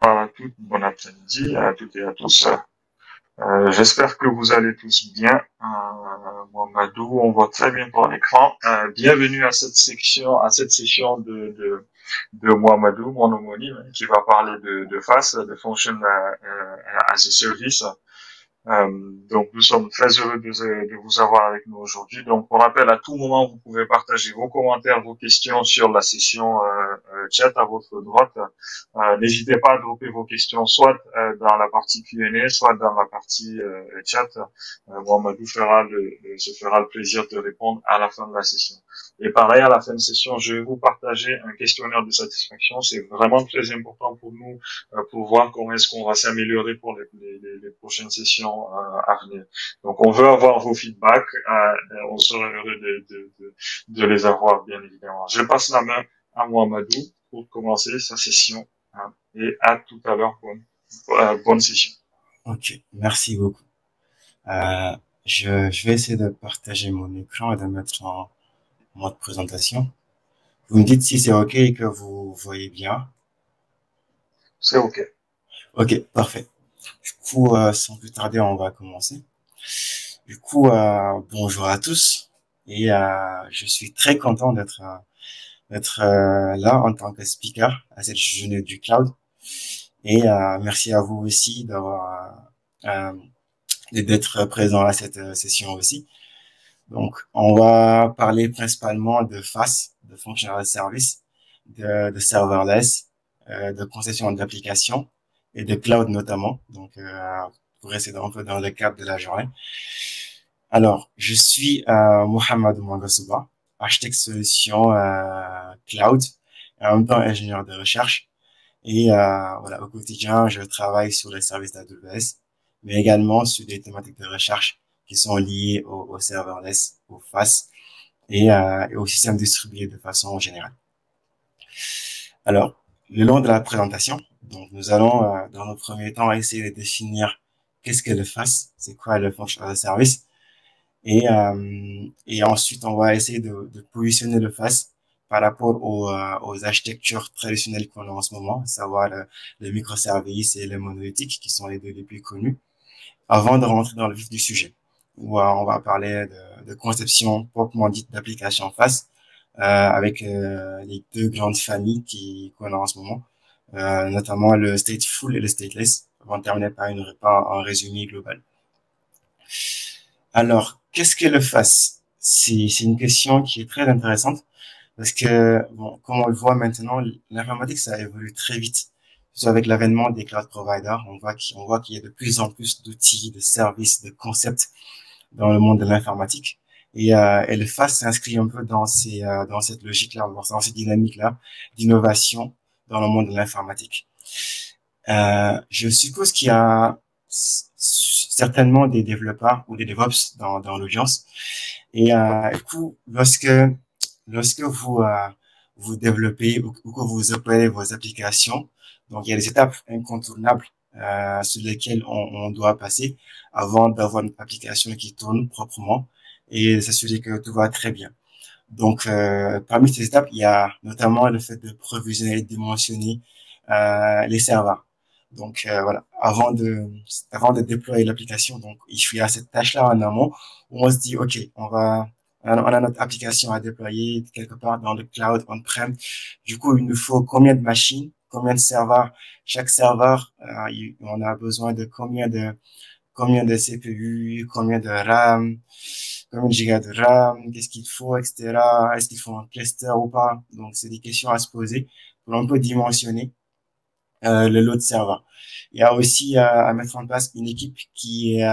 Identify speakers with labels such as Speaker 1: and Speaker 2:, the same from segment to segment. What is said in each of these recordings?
Speaker 1: bonsoir à toutes, bon après-midi à toutes et à tous. J'espère que vous allez tous bien. Mohamedou, on voit très bien par l'écran. Bienvenue à cette session de Mohamedou, mon homonyme, qui va parler de FAS, de Function as a Service. Donc, nous sommes très heureux de vous avoir avec nous aujourd'hui. Donc, pour rappel, à tout moment, vous pouvez partager vos commentaires, vos questions sur la session chat à votre droite. N'hésitez pas à dropper vos questions soit dans la partie Q&A, soit dans la partie chat. Mohamedou se fera le plaisir de répondre à la fin de la session. Et pareil, à la fin de session, je vais vous partager un questionnaire de satisfaction. C'est vraiment très important pour nous pour voir comment est-ce qu'on va s'améliorer pour les prochaines sessions à venir. Donc, on veut avoir vos feedbacks. On serait heureux de les avoir, bien évidemment. Je passe la main à Mohamedou pour commencer sa session. Et à tout à l'heure. Bonne session.
Speaker 2: Ok, merci beaucoup. Euh, je vais essayer de partager mon écran et de mettre en mode présentation. Vous me dites si c'est OK et que vous voyez bien.
Speaker 1: C'est OK.
Speaker 2: OK, parfait. Du coup, sans plus tarder, on va commencer. Du coup, bonjour à tous. Et je suis très content d'être là en tant que speaker à cette journée du cloud. Et merci à vous aussi d'être présent à cette session aussi. Donc, on va parler principalement de FAS, de Functional Service, de serverless, de conception d'applications et de cloud notamment. Donc, pour rester un peu dans le cadre de la journée. Alors, je suis Mohamed Mangasuba, architecte solution cloud et en même temps ingénieur de recherche. Et voilà, au quotidien, je travaille sur les services d'AWS, mais également sur des thématiques de recherche qui sont liées au serverless, au FAS et au système distribué de façon générale. Alors, le long de la présentation, donc nous allons dans nos premiers temps essayer de définir qu'est-ce que le FAS, c'est quoi le Functional Service, et ensuite on va essayer de positionner le FAS par rapport aux architectures traditionnelles qu'on a en ce moment, à savoir le microservices et le monolithique, qui sont les deux les plus connus, avant de rentrer dans le vif du sujet, où on va parler de conception proprement dite d'application FAS, avec les deux grandes familles qu'on a en ce moment, notamment le stateful et le stateless, avant de terminer par un résumé global. Alors, qu'est-ce que le FAS? C'est une question qui est très intéressante parce que, bon, comme on le voit maintenant, l'informatique, ça évolue très vite. Surtout avec l'avènement des cloud providers, on voit qu'il y a de plus en plus d'outils, de services, de concepts dans le monde de l'informatique. Et le FAS s'inscrit un peu dans cette logique-là, dans cette dynamique-là d'innovation dans le monde de l'informatique. Je suppose qu'il y a certainement des développeurs ou des DevOps dans l'audience. Et du coup, lorsque vous développez ou que vous opérez vos applications, donc il y a des étapes incontournables sur lesquelles on doit passer avant d'avoir une application qui tourne proprement et s'assurer que tout va très bien. Donc, parmi ces étapes, il y a notamment le fait de provisionner et de dimensionner les serveurs. Donc, voilà, avant de déployer l'application, donc il y a cette tâche-là en amont où on se dit, OK, on a notre application à déployer quelque part dans le cloud on-prem. Du coup, il nous faut combien de machines, combien de serveurs. Chaque serveur, on a besoin de combien de CPU, combien de RAM, combien de gigas de RAM, qu'est-ce qu'il faut, etc. Est-ce qu'il faut un cluster ou pas? Donc, c'est des questions à se poser pour un peu dimensionner le load serveur. Il y a aussi à mettre en place une équipe qui est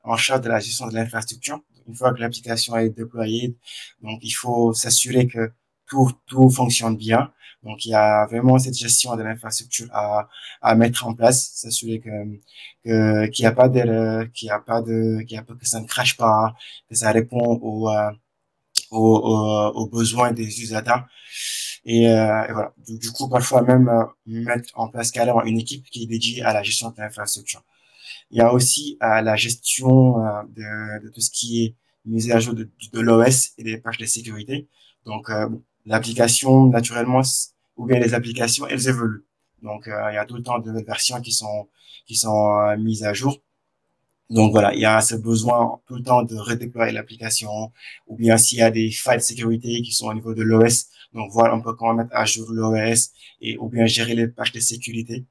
Speaker 2: en charge de la gestion de l'infrastructure. Une fois que l'application est déployée, donc il faut s'assurer que tout fonctionne bien. Donc il y a vraiment cette gestion de l'infrastructure à mettre en place, s'assurer qu'il n'y a pas d'erreur, que ça ne crache pas, que ça répond aux besoins des utilisateurs. Et voilà. Du coup, parfois même mettre en place carrément une équipe qui est dédiée à la gestion de l'infrastructure. Il y a aussi la gestion de tout ce qui est mise à jour de l'OS et des pages de sécurité. Donc, l'application, naturellement, ou bien les applications, elles évoluent. Donc, il y a tout le temps de nouvelles versions qui sont mises à jour. Donc voilà, il y a ce besoin tout le temps de redéployer l'application, ou bien s'il y a des failles de sécurité qui sont au niveau de l'OS, donc voir un peu comment mettre à jour l'OS et ou bien gérer les patchs de sécurité.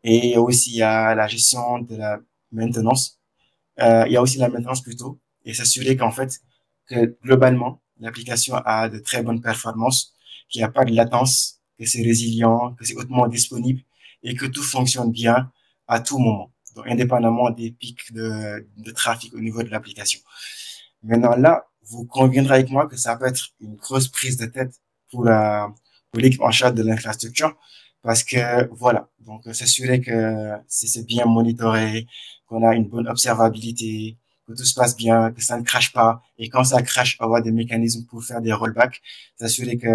Speaker 2: Et aussi il y a la gestion de la maintenance. Il y a aussi la maintenance plutôt, et s'assurer qu'en fait que globalement l'application a de très bonnes performances, qu'il n'y a pas de latence, que c'est résilient, que c'est hautement disponible et que tout fonctionne bien à tout moment, donc indépendamment des pics de trafic au niveau de l'application. Maintenant là, vous conviendrez avec moi que ça peut être une grosse prise de tête pour l'équipe en charge de l'infrastructure, parce que voilà, donc s'assurer que c'est bien monitoré, qu'on a une bonne observabilité, que tout se passe bien, que ça ne crache pas, et quand ça crache, avoir des mécanismes pour faire des rollbacks, s'assurer que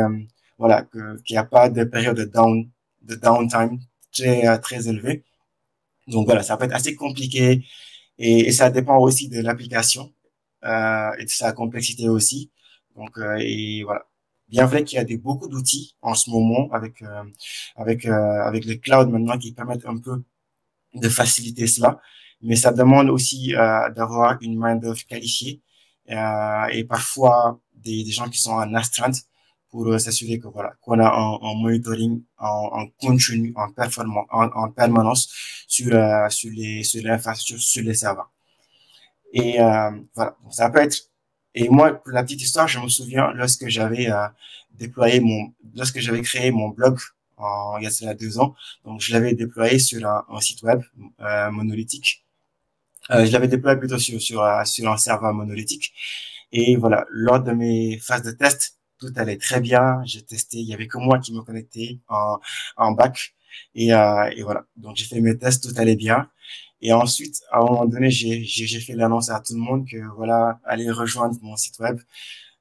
Speaker 2: voilà qu'il n'y a pas de période de downtime très élevée. Donc voilà, ça peut être assez compliqué et ça dépend aussi de l'application et de sa complexité aussi. Donc et voilà. Bien vrai qu'il y a beaucoup d'outils en ce moment avec le cloud maintenant qui permettent un peu de faciliter cela, mais ça demande aussi d'avoir une main-d'œuvre qualifiée et parfois des gens qui sont en astreinte pour s'assurer que voilà qu'on a un monitoring en continu, en performance, en permanence sur l'infrastructure, sur les serveurs. Et voilà, donc ça peut être. Et moi, pour la petite histoire, je me souviens lorsque j'avais créé mon blog il y a cela 2 ans, donc je l'avais déployé sur un site web monolithique. Je l'avais déployé plutôt sur un serveur monolithique. Et voilà, lors de mes phases de test, tout allait très bien. J'ai testé, il y avait que moi qui me connectais en bac. Et voilà, donc j'ai fait mes tests, tout allait bien. Et ensuite, à un moment donné, j'ai fait l'annonce à tout le monde que voilà, allez rejoindre mon site web.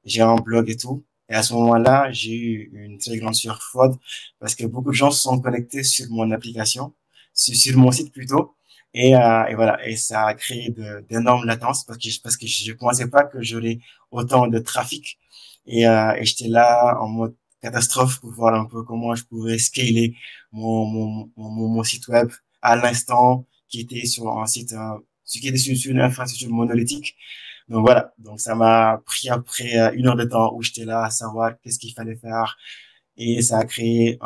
Speaker 2: J'ai un blog et tout. Et à ce moment-là, j'ai eu une très grande surfroide parce que beaucoup de gens se sont connectés sur mon application, sur mon site plutôt. Et voilà, et ça a créé d'énormes latences parce que je pensais pas que j'aurais autant de trafic. Et j'étais là en mode catastrophe pour voir un peu comment je pourrais scaler mon site web à l'instant qui était sur un site, qui était sur une infrastructure monolithique. Donc voilà, donc ça m'a pris après 1 heure de temps où j'étais là à savoir qu'est-ce qu'il fallait faire et ça a créé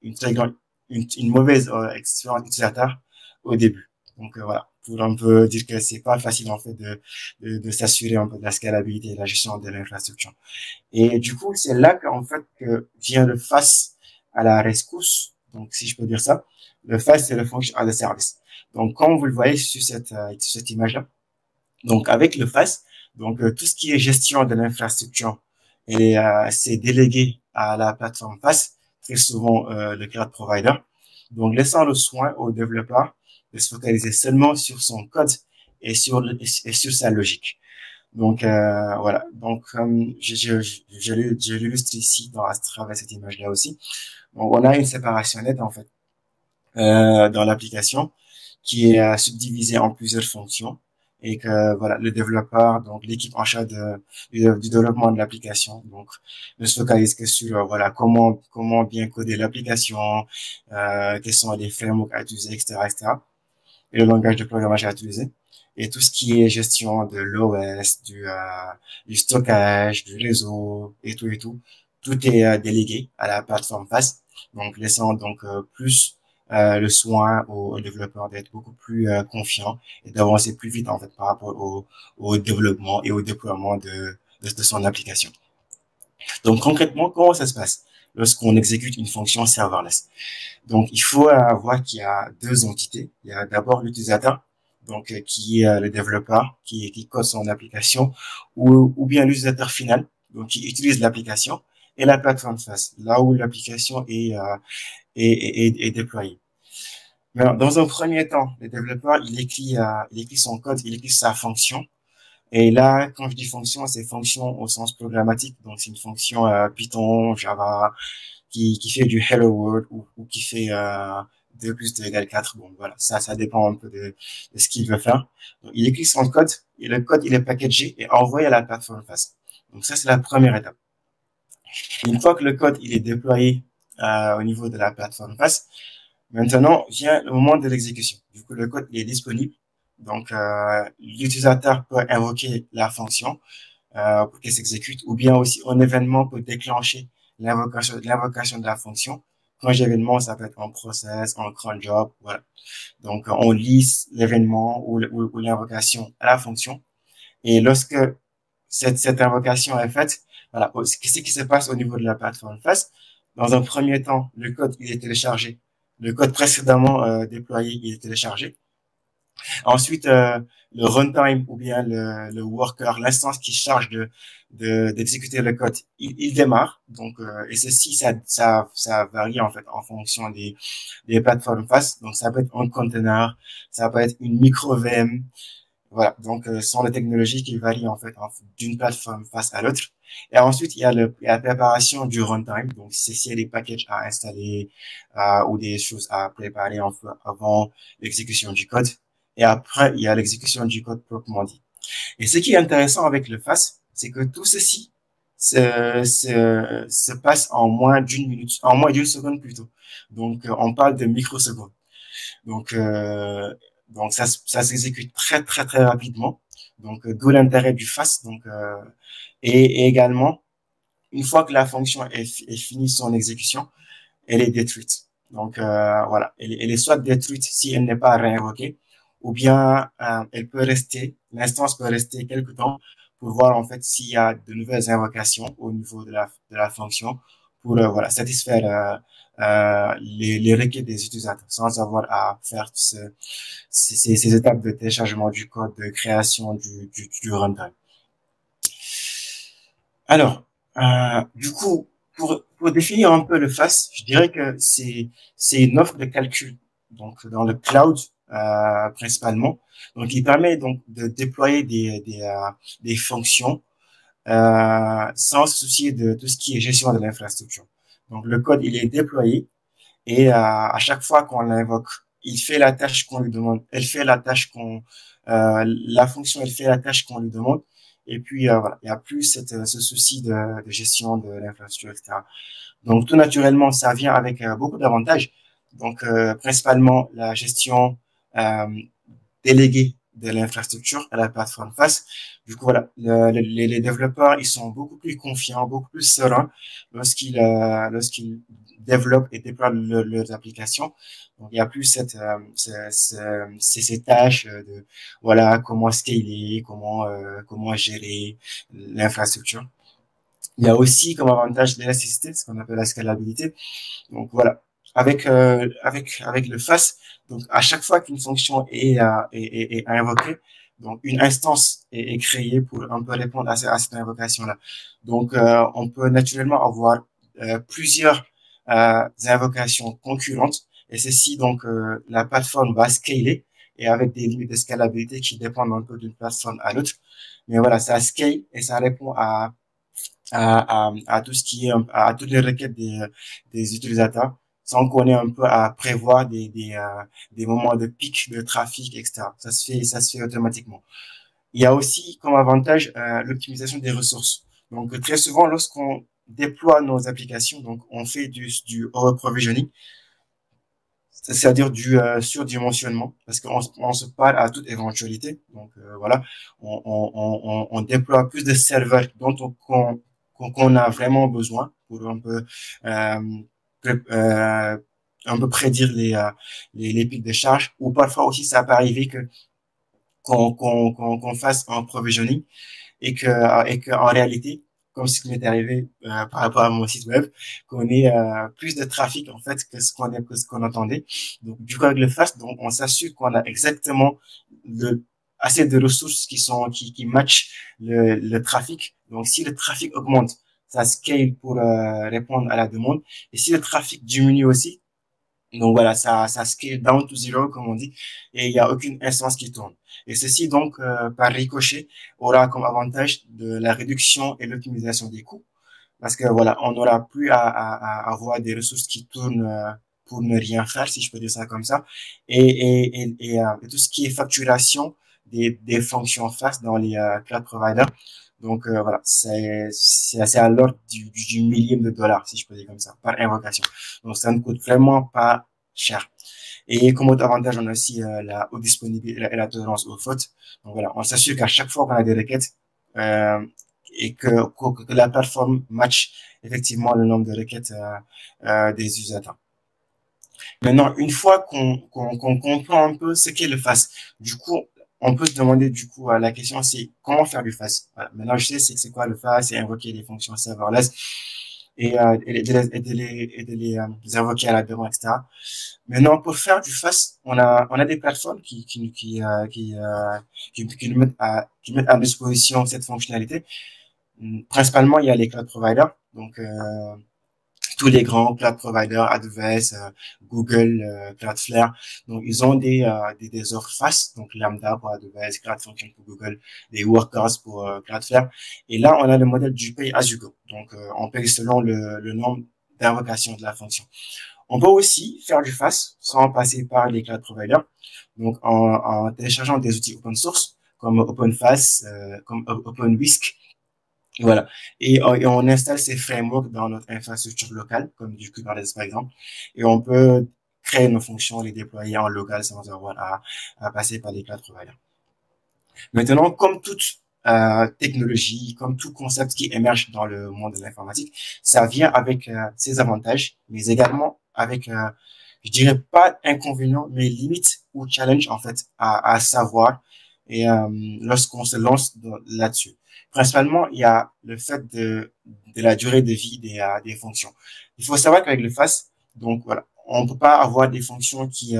Speaker 2: une très grande, une mauvaise expérience utilisateur au début. Donc voilà, pour un peu dire que c'est pas facile en fait de s'assurer un peu de la scalabilité et de la gestion de l'infrastructure. Et du coup, c'est là qu'en fait que vient le face à la rescousse. Donc si je peux dire ça, le face c'est le function as a service. Donc comme vous le voyez sur cette image-là, donc avec le FAS, donc tout ce qui est gestion de l'infrastructure, et c'est délégué à la plateforme FAS, très souvent le cloud provider. Donc laissant le soin au développeur de se focaliser seulement sur son code et sur sa logique. Donc voilà. Donc je l'illustre ici à travers cette image-là aussi. Donc on a une séparation nette en fait dans l'application qui est subdivisée en plusieurs fonctions et que voilà le développeur, donc l'équipe en charge du développement de l'application, donc ne se focalise que sur voilà comment bien coder l'application, quels sont les frameworks à utiliser, etc., etc., et le langage de programmation à utiliser. Et tout ce qui est gestion de l'OS, du stockage, du réseau et tout, tout est délégué à la plateforme FAS. Donc, laissant donc plus le soin aux développeurs d'être beaucoup plus confiants et d'avancer plus vite en fait par rapport au développement et au déploiement de son application. Donc, concrètement, comment ça se passe lorsqu'on exécute une fonction serverless? Donc, il faut voir qu'il y a 2 entités. Il y a d'abord l'utilisateur, donc qui est le développeur qui code son application, ou bien l'utilisateur final, donc qui utilise l'application, et la plateforme face, là où l'application est déployée. Mais dans un premier temps, le développeur il écrit son code, il écrit sa fonction. Et là, quand je dis fonction, c'est fonction au sens programmatique. Donc, c'est une fonction Python, Java, qui fait du hello world ou qui fait 2 plus 2 égale 4. Bon, voilà, ça dépend un peu de ce qu'il veut faire. Donc, il écrit son code et le code, il est packagé et envoyé à la plateforme face. Donc, ça, c'est la première étape. Une fois que le code, il est déployé au niveau de la plateforme face, Maintenant, vient le moment de l'exécution. Du coup, le code il est disponible. Donc, l'utilisateur peut invoquer la fonction pour qu'elle s'exécute, ou bien aussi un événement peut déclencher l'invocation de la fonction. Quand l'événement, ça peut être un process, un cron job, voilà. Donc, on lise l'événement ou l'invocation à la fonction. Et lorsque cette invocation est faite, voilà, qu'est-ce qui se passe au niveau de la plateforme face? Dans un premier temps, le code, il est téléchargé. Le code précédemment déployé, il est téléchargé. Ensuite, le runtime ou bien le worker, l'instance qui charge d'exécuter le code, il démarre. Donc, et ceci, ça varie en fait en fonction des plateformes face. Donc, ça peut être un container, ça peut être une micro VM. Voilà. Donc, ce sont les technologies qui varient en fait d'une plateforme face à l'autre. Et ensuite, il y a la préparation du runtime. Donc, c'est s'il y a des packages à installer ou des choses à préparer avant l'exécution du code. Et après, il y a l'exécution du code proprement dit. Et ce qui est intéressant avec le FAS, c'est que tout ceci se passe en moins d'une minute, en moins d'une seconde plutôt. Donc, on parle de microsecondes. Donc, ça s'exécute très, très, très rapidement. Donc, d'où l'intérêt du FAS. Donc, et également, une fois que la fonction est finie son exécution, elle est détruite. Donc, voilà, elle est soit détruite si elle n'est pas réinvoquée, ou bien elle peut rester, l'instance peut rester quelque temps pour voir en fait s'il y a de nouvelles invocations au niveau de la fonction pour voilà satisfaire les requêtes des utilisateurs sans avoir à faire ces étapes de téléchargement du code, de création du runtime. Alors, du coup, pour définir un peu le FAS, je dirais que c'est une offre de calcul, donc dans le cloud principalement. Donc, il permet donc de déployer des fonctions sans se soucier de tout ce qui est gestion de l'infrastructure. Donc, le code il est déployé et à chaque fois qu'on l'invoque, il fait la tâche qu'on lui demande. Elle fait la tâche la fonction, elle fait la tâche qu'on lui demande. Et puis voilà, il n'y a plus ce souci de gestion de l'infrastructure, etc. Donc tout naturellement, ça vient avec beaucoup d'avantages. Donc principalement la gestion euh, déléguée de l'infrastructure à la plateforme face. Du coup voilà, les développeurs ils sont beaucoup plus confiants, beaucoup plus sereins lorsqu'ils développent et déploient leurs applications. Donc il y a plus ces tâches de voilà comment scaler, comment gérer l'infrastructure. Il y a aussi comme avantage l'élasticité, ce qu'on appelle la scalabilité. Donc voilà, avec le FAS, donc à chaque fois qu'une fonction est invoquée, donc une instance est créée pour un peu répondre à cette invocation-là. Donc on peut naturellement avoir plusieurs invocations concurrentes et ceci donc la plateforme va scaler et avec des limites de scalabilité qui dépendent un peu d'une plateforme à l'autre. Mais voilà, ça scale et ça répond à tout ce qui est à toutes les requêtes des utilisateurs sans qu'on ait un peu à prévoir des moments de pic de trafic, etc. Ça se fait automatiquement. Il y a aussi comme avantage l'optimisation des ressources. Donc très souvent, lorsqu'on déploie nos applications, donc on fait du over-provisioning, c'est-à-dire du surdimensionnement, parce on se parle à toute éventualité. Donc voilà, on déploie plus de serveurs dont qu'on a vraiment besoin pour euh, euh, un peu prédire les pics de charge. Ou parfois aussi, ça peut arriver qu'on fasse un provisioning et que en réalité, comme ce qui m'est arrivé par rapport à mon site web, qu'on ait plus de trafic en fait que ce qu'on attendait. Donc du coup avec le fast, donc on s'assure qu'on a exactement assez de ressources qui matchent le trafic. Donc si le trafic augmente, ça scale pour répondre à la demande. Et si le trafic diminue aussi, donc voilà, ça scale down to zero, comme on dit, et il n'y a aucune instance qui tourne. Et ceci, donc, par ricochet, aura comme avantage de la réduction et l'optimisation des coûts. Parce que voilà, on n'aura plus à avoir des ressources qui tournent pour ne rien faire, si je peux dire ça comme ça. Et tout ce qui est facturation des fonctions face dans les cloud providers. Donc voilà, c'est à l'ordre du millième de dollars, si je peux dire comme ça, par invocation. Donc ça ne coûte vraiment pas cher. Et comme autre avantage, on a aussi la haute disponibilité et la tolérance aux fautes. Donc voilà, on s'assure qu'à chaque fois qu'on a des requêtes euh, et que la plateforme match effectivement le nombre de requêtes des utilisateurs. Maintenant, une fois qu'on comprend un peu ce qu'est le fast, du coup, on peut se demander du coup la question c'est comment faire du fast. Voilà. Maintenant, je sais c'est quoi le fast, c'est invoquer des fonctions serverless et de les invoquer à la demande, etc. Maintenant, pour faire du fast, on a des plateformes qui nous mettent à disposition cette fonctionnalité. Principalement, il y a les cloud providers, donc tous les grands cloud providers, AWS, Google, Cloudflare. Donc, ils ont des offres fast, donc Lambda pour AWS, CloudFunction pour Google, des workers pour Cloudflare. Et là, on a le modèle du pay as you go. Donc, on paye selon le nombre d'invocations de la fonction. On peut aussi faire du fast sans passer par les cloud providers. Donc, en téléchargeant des outils open source comme OpenFast, comme OpenWhisk. Voilà. Et on installe ces frameworks dans notre infrastructure locale, comme du Kubernetes par exemple. Et on peut créer nos fonctions, les déployer en local sans avoir à passer par les cloud providers. Maintenant, comme toute technologie, comme tout concept qui émerge dans le monde de l'informatique, ça vient avec ses avantages, mais également avec, je dirais pas inconvénients, mais limites ou challenge en fait à savoir et lorsqu'on se lance là-dessus. Principalement, il y a le fait de la durée de vie des fonctions. Il faut savoir qu'avec le FAST, donc voilà, on peut pas avoir des fonctions qui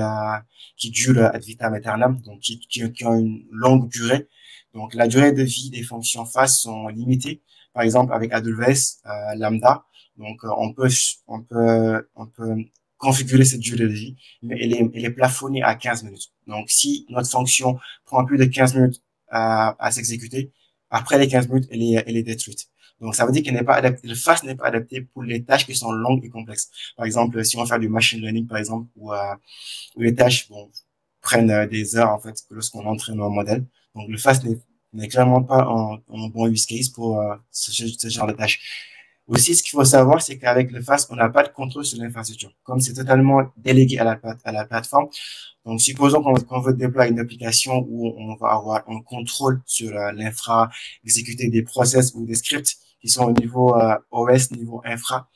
Speaker 2: durent ad vitam aeternam, donc qui ont une longue durée. Donc la durée de vie des fonctions FAST sont limitées. Par exemple, avec AWS Lambda, donc on peut configurer cette durée de vie, mais elle est plafonnée à 15 minutes. Donc si notre fonction prend plus de 15 minutes à s'exécuter, après les 15 minutes, elle est détruite. Donc, ça veut dire qu'elle n'est pas adapté, le fast n'est pas adapté pour les tâches qui sont longues et complexes. Par exemple, si on veut faire du machine learning, par exemple, où les tâches, bon, prennent des heures, en fait, lorsqu'on entraîne un modèle. Donc, le fast n'est clairement pas un bon use case pour ce genre de tâches. Aussi, ce qu'il faut savoir, c'est qu'avec le fast, on n'a pas de contrôle sur l'infrastructure. Comme c'est totalement délégué à la plateforme, donc, supposons qu'on veut déployer une application où on va avoir un contrôle sur l'infra, exécuter des process ou des scripts qui sont au niveau OS, niveau infra.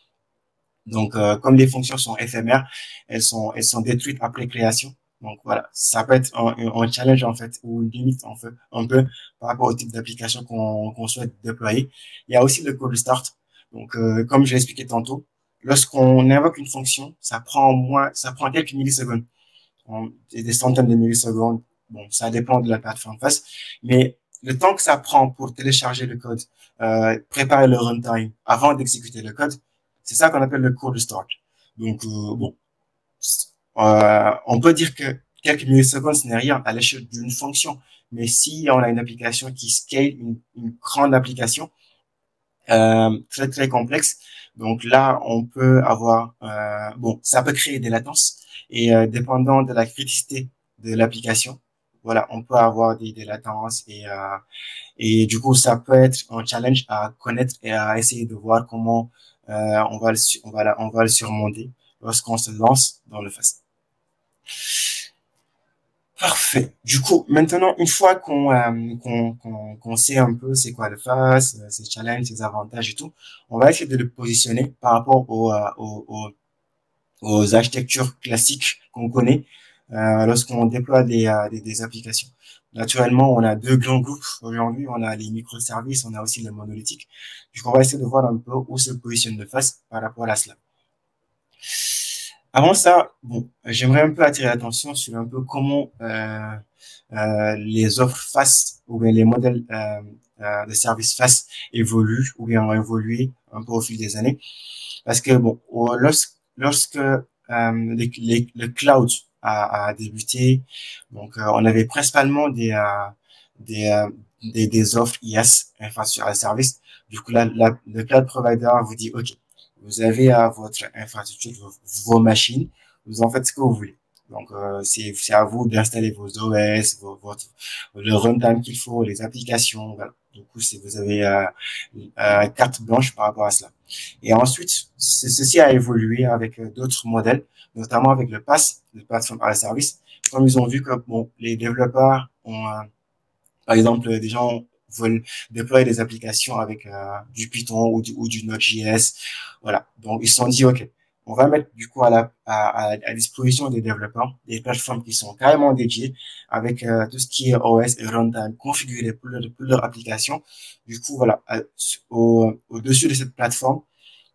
Speaker 2: Donc, comme les fonctions sont éphémères, elles sont détruites après création. Donc voilà, ça peut être un challenge en fait ou une limite en fait un peu par rapport au type d'application qu'on souhaite déployer. Il y a aussi le cold start. Donc comme j'ai expliqué tantôt, lorsqu'on invoque une fonction, ça prend quelques millisecondes des centaines de millisecondes. Bon, ça dépend de la plateforme face, mais le temps que ça prend pour télécharger le code, préparer le runtime avant d'exécuter le code, c'est ça qu'on appelle le cold start. Donc, bon, on peut dire que quelques millisecondes, ce n'est rien à l'échelle d'une fonction. Mais si on a une application qui scale, une grande application, très, très complexe, donc là, on peut avoir, bon, ça peut créer des latences et dépendant de la criticité de l'application, voilà, on peut avoir des latences et du coup, ça peut être un challenge à connaître et à essayer de voir comment on va le surmonter lorsqu'on se lance dans le fast. Parfait. Du coup, maintenant, une fois qu'on sait un peu c'est quoi le fast, ses challenges, ses avantages et tout, on va essayer de le positionner par rapport aux architectures classiques qu'on connaît lorsqu'on déploie des applications. Naturellement, on a deux grands groupes aujourd'hui. On a les microservices, on a aussi le monolithique. Du coup, on va essayer de voir un peu où se positionne le fast par rapport à cela. Avant ça, bon, j'aimerais un peu attirer l'attention sur un peu comment les offres fast ou bien les modèles de services fast évoluent ou bien ont évolué un peu au fil des années. Parce que bon, lorsque le cloud a débuté, donc on avait principalement des, euh, des offres IaaS, infrastructure as a service. Du coup, le cloud provider vous dit, OK, vous avez votre infrastructure, vos machines, vous en faites ce que vous voulez. Donc, c'est à vous d'installer vos OS, le runtime qu'il faut, les applications, voilà. Du coup, si vous avez carte blanche par rapport à cela. Et ensuite, ceci a évolué avec d'autres modèles, notamment avec le PaaS, le Platform as a Service. Comme ils ont vu que bon, les développeurs ont, par exemple, des gens veulent déployer des applications avec du Python ou du Node.js. Voilà. Donc, ils se sont dit, OK, on va mettre du coup à disposition des développeurs des plateformes qui sont carrément dédiées avec tout ce qui est OS et runtime configuré pour leur application. Du coup, voilà, au-dessus de cette plateforme,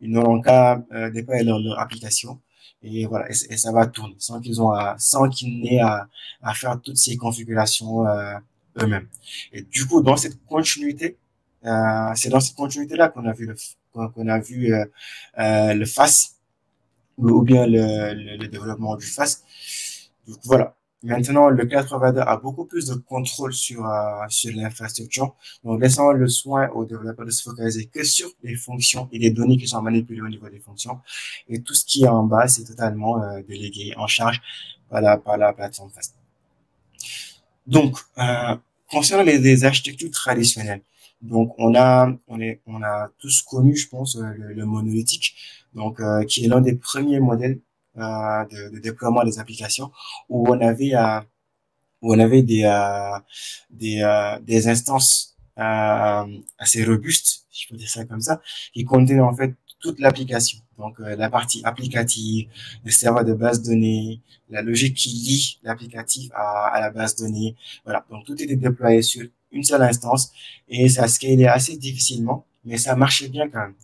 Speaker 2: ils n'auront qu'à déployer leur application. Et voilà, et ça va tourner sans qu'ils n'aient à faire toutes ces configurations eux-mêmes. Et du coup, dans cette continuité, c'est dans cette continuité-là qu'on a vu qu'on a vu le FAS ou bien le développement du FAS. Donc voilà. Maintenant, le cloud provider a beaucoup plus de contrôle sur l'infrastructure, donc laissant le soin aux développeurs de se focaliser que sur les fonctions et les données qui sont manipulées au niveau des fonctions. Et tout ce qui est en bas, c'est totalement délégué en charge par la plateforme FAS. Donc, concernant les architectures traditionnelles, donc on a tous connu, je pense, le monolithique, donc qui est l'un des premiers modèles de déploiement des applications où on avait des instances assez robustes, si je peux dire ça comme ça, qui contenaient en fait toute l'application. Donc la partie applicative, le serveur de base de données, la logique qui lie l'applicatif à la base de données. Voilà, donc tout était déployé sur une seule instance et ça scalait assez difficilement, mais ça marchait bien quand même.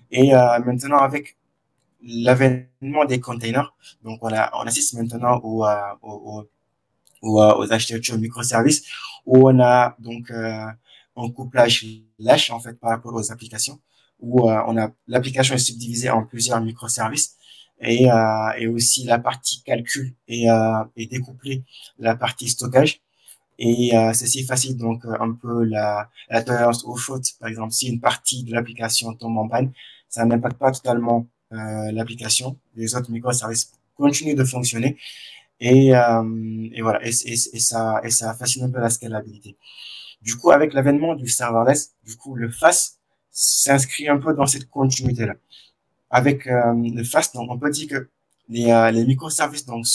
Speaker 2: Et maintenant avec l'avènement des containers, donc on assiste maintenant aux architectures microservices où on a donc un couplage lâche en fait par rapport aux applications où on a l'application est subdivisée en plusieurs microservices et aussi la partie calcul est découplée de la partie stockage et ceci facilite donc un peu la tolérance aux fautes. Par exemple, si une partie de l'application tombe en panne, ça n'impacte pas totalement l'application. Les autres microservices continuent de fonctionner et voilà, et ça facilite un peu la scalabilité. Du coup, avec l'avènement du serverless, du coup, le FAS s'inscrit un peu dans cette continuité-là. Avec le FAS, donc on peut dire que les microservices donc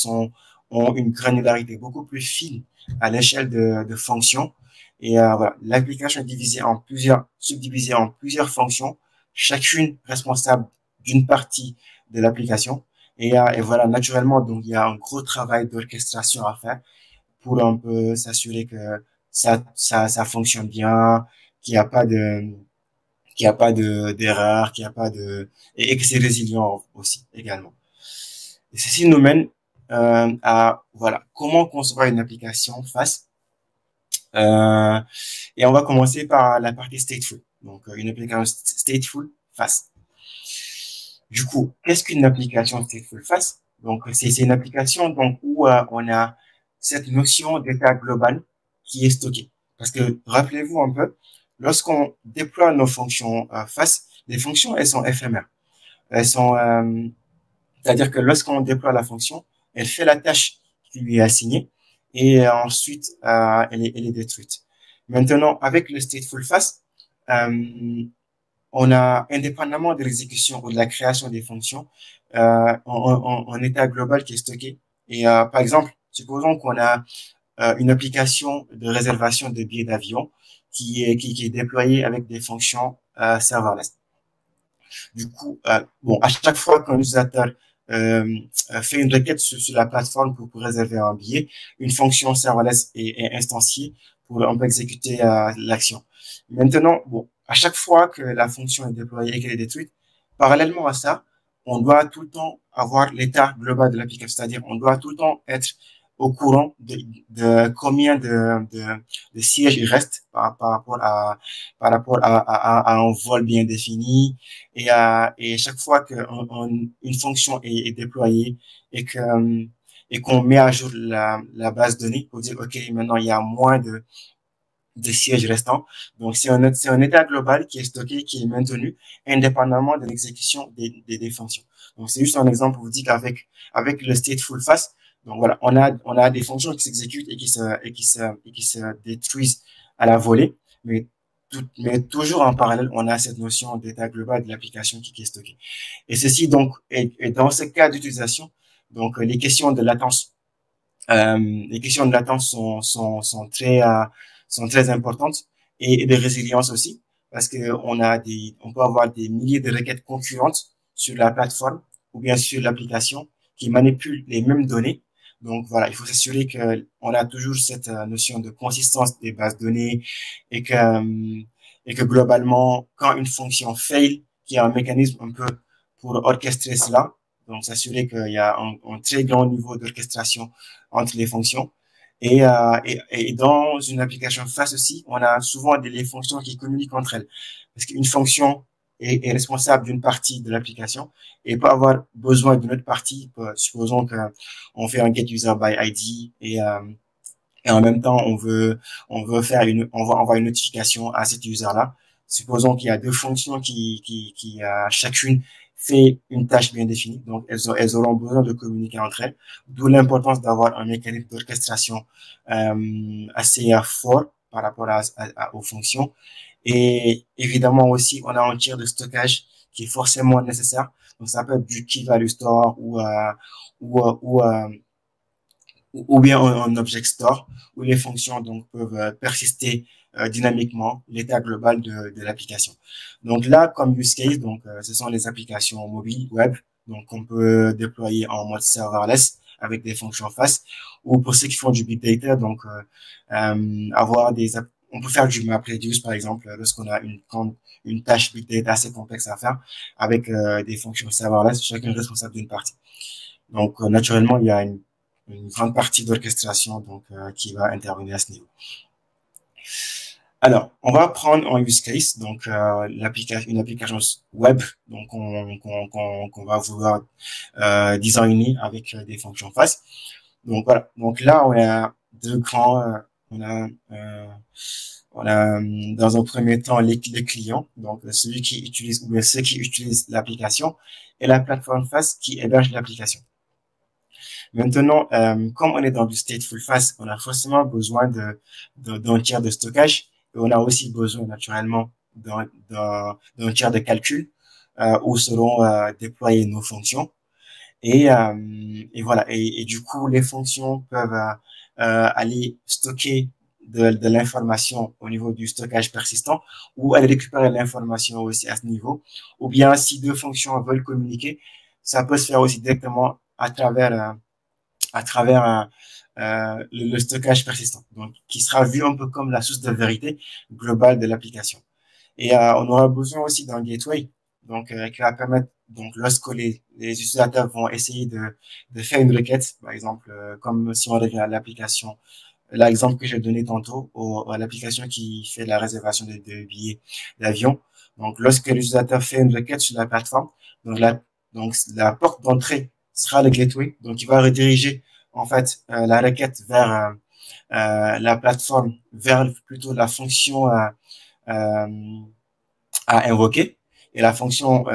Speaker 2: ont une granularité beaucoup plus fine à l'échelle de fonctions. Et voilà, l'application est subdivisée en plusieurs fonctions, chacune responsable d'une partie de l'application. Et voilà, naturellement, donc il y a un gros travail d'orchestration à faire pour un peu s'assurer que ça fonctionne bien, qu'il n'y a pas de, qu'il n'y a pas d'erreur, qu'il n'y a pas et que c'est résilient aussi également. Et ceci nous mène à voilà comment construire une application FAS. Euh, et on va commencer par la partie stateful. Donc une application stateful FAS. Du coup, qu'est-ce qu'une application stateful FAS? Donc c'est une application donc où on a cette notion d'état global qui est stocké. Parce que rappelez-vous un peu, lorsqu'on déploie nos fonctions FAS, les fonctions elles sont éphémères. Elles sont c'est-à-dire que lorsqu'on déploie la fonction, elle fait la tâche qui lui est assignée et ensuite elle est détruite. Maintenant, avec le stateful FAS, on a, indépendamment de l'exécution ou de la création des fonctions, un état global qui est stocké. Et par exemple, supposons qu'on a une application de réservation de billets d'avion qui est déployée avec des fonctions serverless. Du coup, bon, à chaque fois qu'un utilisateur fait une requête sur la plateforme pour réserver un billet, une fonction serverless est instanciée pour on peut exécuter l'action. Maintenant, bon, à chaque fois que la fonction est déployée et qu'elle est détruite, parallèlement à ça, on doit tout le temps avoir l'état global de l'application, c'est-à-dire on doit tout le temps être au courant de combien de sièges il reste par rapport à un vol bien défini et chaque fois que une fonction est déployée et que et qu'on met à jour la base de données pour dire ok maintenant il y a moins de sièges restants. Donc, c'est un état global qui est stocké, qui est maintenu, indépendamment de l'exécution des fonctions. Donc, c'est juste un exemple pour vous dire avec le stateful fast, donc voilà, on a des fonctions qui s'exécutent et qui se détruisent à la volée. Mais mais toujours en parallèle, on a cette notion d'état global de l'application qui est stockée. Et ceci donc, et dans ce cas d'utilisation, donc les questions de latence sont très importantes et de résilience aussi, parce que on peut avoir des milliers de requêtes concurrentes sur la plateforme ou bien sur l'application qui manipulent les mêmes données. Donc voilà, il faut s'assurer que on a toujours cette notion de consistance des bases de données et que globalement, quand une fonction fail, qu'il y a un mécanisme un peu pour orchestrer cela. Donc s'assurer qu'il y a un très grand niveau d'orchestration entre les fonctions. Et dans une application face aussi, on a souvent les fonctions qui communiquent entre elles. Parce qu'une fonction est responsable d'une partie de l'application et peut avoir besoin d'une autre partie. Supposons qu'on fait un get user by ID et en même temps on va envoyer une notification à cet user là. Supposons qu'il y a deux fonctions qui chacune fait une tâche bien définie, donc elles auront besoin de communiquer entre elles, d'où l'importance d'avoir un mécanisme d'orchestration assez fort par rapport aux fonctions. Et évidemment aussi, on a un tiers de stockage qui est forcément nécessaire. Donc ça peut être du key value store ou, euh, ou, euh, ou bien un object store où les fonctions donc peuvent persister dynamiquement l'état global de l'application. Donc là, comme use case, donc ce sont les applications mobiles web, donc on peut déployer en mode serverless avec des fonctions face, ou pour ceux qui font du big data, donc on peut faire du MapReduce par exemple lorsqu'on a une tâche big data assez complexe à faire avec des fonctions serverless, chacun responsable d'une partie. Donc naturellement, il y a une grande partie d'orchestration donc qui va intervenir à ce niveau. Alors, on va prendre en use case donc une application web donc qu'on va vouloir designer avec des fonctions face. Donc voilà. Donc là, on a deux grands on a dans un premier temps les clients, donc celui qui utilise ou bien ceux qui utilisent l'application et la plateforme face qui héberge l'application. Maintenant, comme on est dans du stateful fast, on a forcément besoin d'un tiers de stockage et on a aussi besoin naturellement d'un tiers de calcul où seront déployées nos fonctions. Et voilà. Et du coup, les fonctions peuvent aller stocker de l'information au niveau du stockage persistant ou aller récupérer l'information aussi à ce niveau. Ou bien, si deux fonctions veulent communiquer, ça peut se faire aussi directement à travers le stockage persistant, donc qui sera vu un peu comme la source de vérité globale de l'application. Et on aura besoin aussi d'un gateway, donc qui va permettre, donc lorsque les utilisateurs vont essayer de faire une requête, par exemple, comme si on revient à l'application, l'exemple que j'ai donné tantôt, à l'application qui fait la réservation de billets d'avion. Donc lorsque l'utilisateur fait une requête sur la plateforme, donc la porte d'entrée sera le gateway, donc il va rediriger en fait la requête vers la plateforme, vers plutôt la fonction euh, à invoquer. Et la fonction,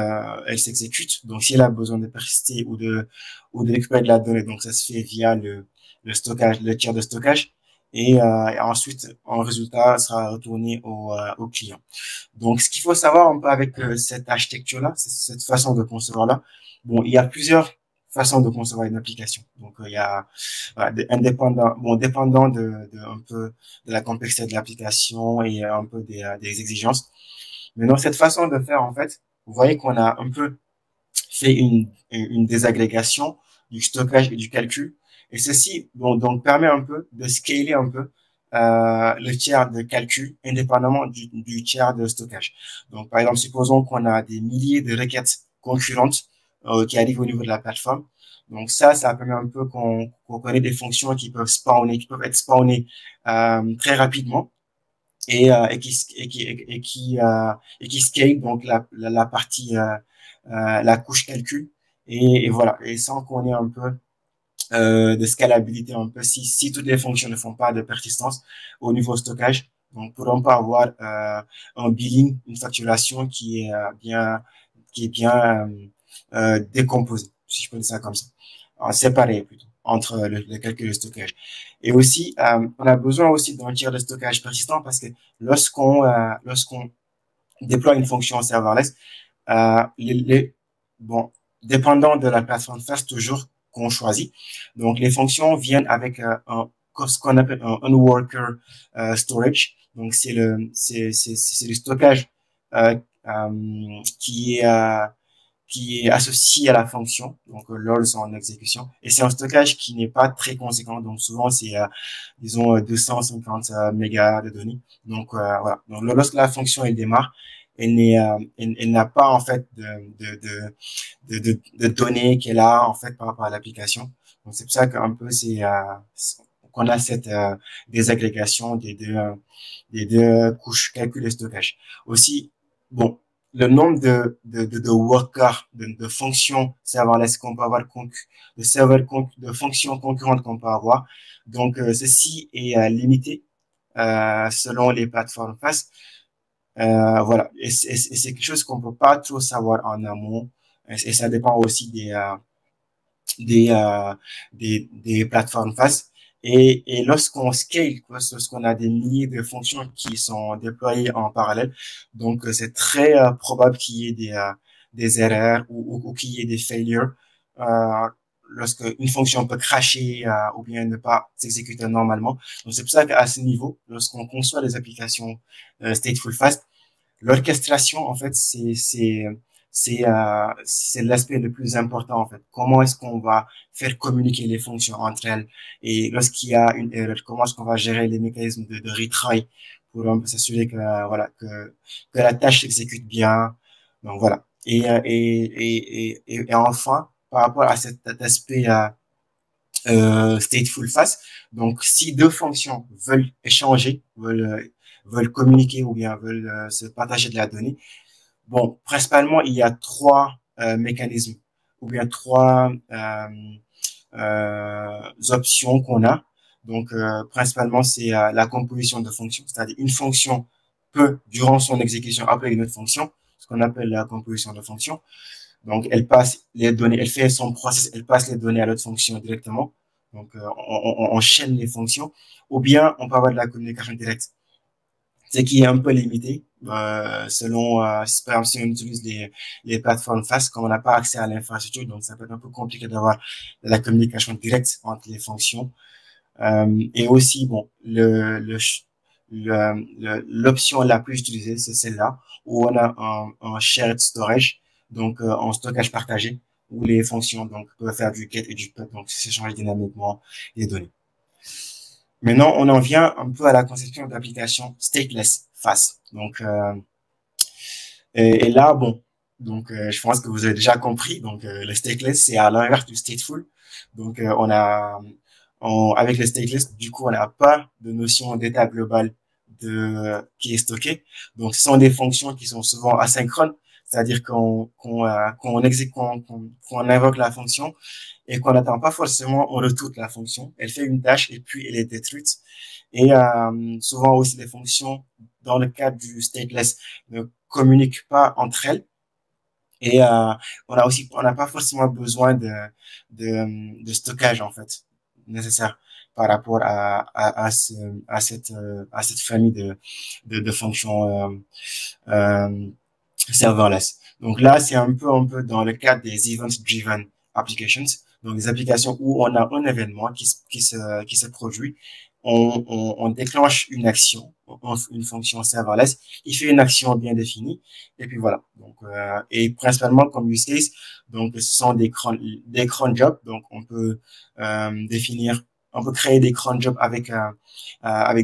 Speaker 2: elle s'exécute. Donc, si elle a besoin de persister ou de récupérer de la donnée, donc ça se fait via le stockage, le tiers de stockage. Et ensuite, en résultat, sera retourné au client. Donc, ce qu'il faut savoir un peu avec cette architecture-là, cette façon de concevoir-là, bon, il y a plusieurs façons de concevoir une application. Donc, il y a voilà, dépendant un peu de la complexité de l'application et un peu des exigences. Mais dans cette façon de faire, en fait, vous voyez qu'on a un peu fait une désagrégation du stockage et du calcul. Et ceci donc permet un peu de scaler un peu le tiers de calcul indépendamment du tiers de stockage. Donc, par exemple, supposons qu'on a des milliers de requêtes concurrentes qui arrivent au niveau de la plateforme. Donc ça permet un peu qu'on connaît des fonctions qui peuvent être spawnées très rapidement et qui scale donc la partie la couche calcul et voilà et sans qu'on ait un peu de scalabilité un peu si toutes les fonctions ne font pas de persistance au niveau stockage donc pourront pas avoir un billing une facturation qui est bien décomposée si je peux dire ça comme ça séparé plutôt entre le calcul et le stockage. Et aussi, on a besoin aussi d'un tiers de stockage persistant parce que lorsqu'on déploie une fonction serverless, euh, les, les, bon, dépendant de la plateforme FAST toujours qu'on choisit. Donc, les fonctions viennent avec ce qu'on appelle un worker storage. Donc, c'est le stockage euh, qui est associé à la fonction, donc lors de son exécution. Et c'est un stockage qui n'est pas très conséquent. Donc, souvent, c'est, disons, 250 mégas de données. Donc, voilà. Donc, lorsque la fonction, elle démarre, elle n'a pas, en fait, de données qu'elle a, en fait, par rapport à l'application. Donc, c'est pour ça qu'un peu, qu'on a cette désagrégation des deux couches calcul et stockage. Aussi, bon, le nombre de workers, de fonctions serverless qu'on peut avoir, de fonctions concurrentes qu'on peut avoir. Donc, ceci est limité selon les plateformes FAS. Voilà, et c'est quelque chose qu'on peut pas trop savoir en amont. Et ça dépend aussi des, euh, des plateformes FAS. Et lorsqu'on scale, lorsqu'on a des milliers de fonctions qui sont déployées en parallèle, donc c'est très probable qu'il y ait des erreurs ou qu'il y ait des failures. Euh, Lorsque une fonction peut crasher ou bien ne pas s'exécuter normalement. Donc c'est pour ça qu'à ce niveau, lorsqu'on conçoit des applications stateful fast, l'orchestration, en fait, c'est l'aspect le plus important, en fait. Comment est-ce qu'on va faire communiquer les fonctions entre elles? Et lorsqu'il y a une erreur, comment est-ce qu'on va gérer les mécanismes de retry pour s'assurer que, voilà, que la tâche s'exécute bien. Donc, voilà. Et enfin, par rapport à cet aspect, stateful fast. Donc, si deux fonctions veulent échanger, veulent communiquer ou bien veulent se partager de la donnée, bon, principalement, il y a trois mécanismes ou bien trois options qu'on a. Donc, principalement, c'est la composition de fonctions, c'est-à-dire une fonction peut, durant son exécution, appeler une autre fonction, ce qu'on appelle la composition de fonctions. Donc, elle passe les données, elle fait son process, elle passe les données à l'autre fonction directement. Donc, on enchaîne les fonctions. Ou bien, on peut avoir de la communication directe, ce qui est un peu limité, selon, par exemple, si on utilise les plateformes FAST, comme on n'a pas accès à l'infrastructure, donc ça peut être un peu compliqué d'avoir de la communication directe entre les fonctions. Et aussi, bon, l'option la plus utilisée, c'est celle-là, où on a un shared storage, donc en stockage partagé, où les fonctions donc peuvent faire du get et du put, donc s'échanger dynamiquement les données. Maintenant, on en vient un peu à la conception d'applications stateless fast. Donc, et là, bon, donc je pense que vous avez déjà compris. Donc, le stateless, c'est à l'inverse du stateful. Donc, avec le stateless, du coup, on n'a pas de notion d'état global qui est stocké. Donc, ce sont des fonctions qui sont souvent asynchrones, c'est-à-dire qu'on invoque la fonction et qu'on n'attend pas forcément en retour de la fonction. Elle fait une tâche et puis elle est détruite. Et souvent aussi les fonctions, dans le cadre du stateless, ne communiquent pas entre elles. Et on n'a pas forcément besoin de stockage en fait nécessaire par rapport à cette famille de fonctions serverless. Donc là, c'est un peu dans le cadre des event-driven applications. Donc des applications où on a un événement qui se produit, on déclenche une action, une fonction serverless, il fait une action bien définie, et puis voilà. Donc et principalement comme use case, donc ce sont des cron jobs. Donc on peut créer des cron jobs avec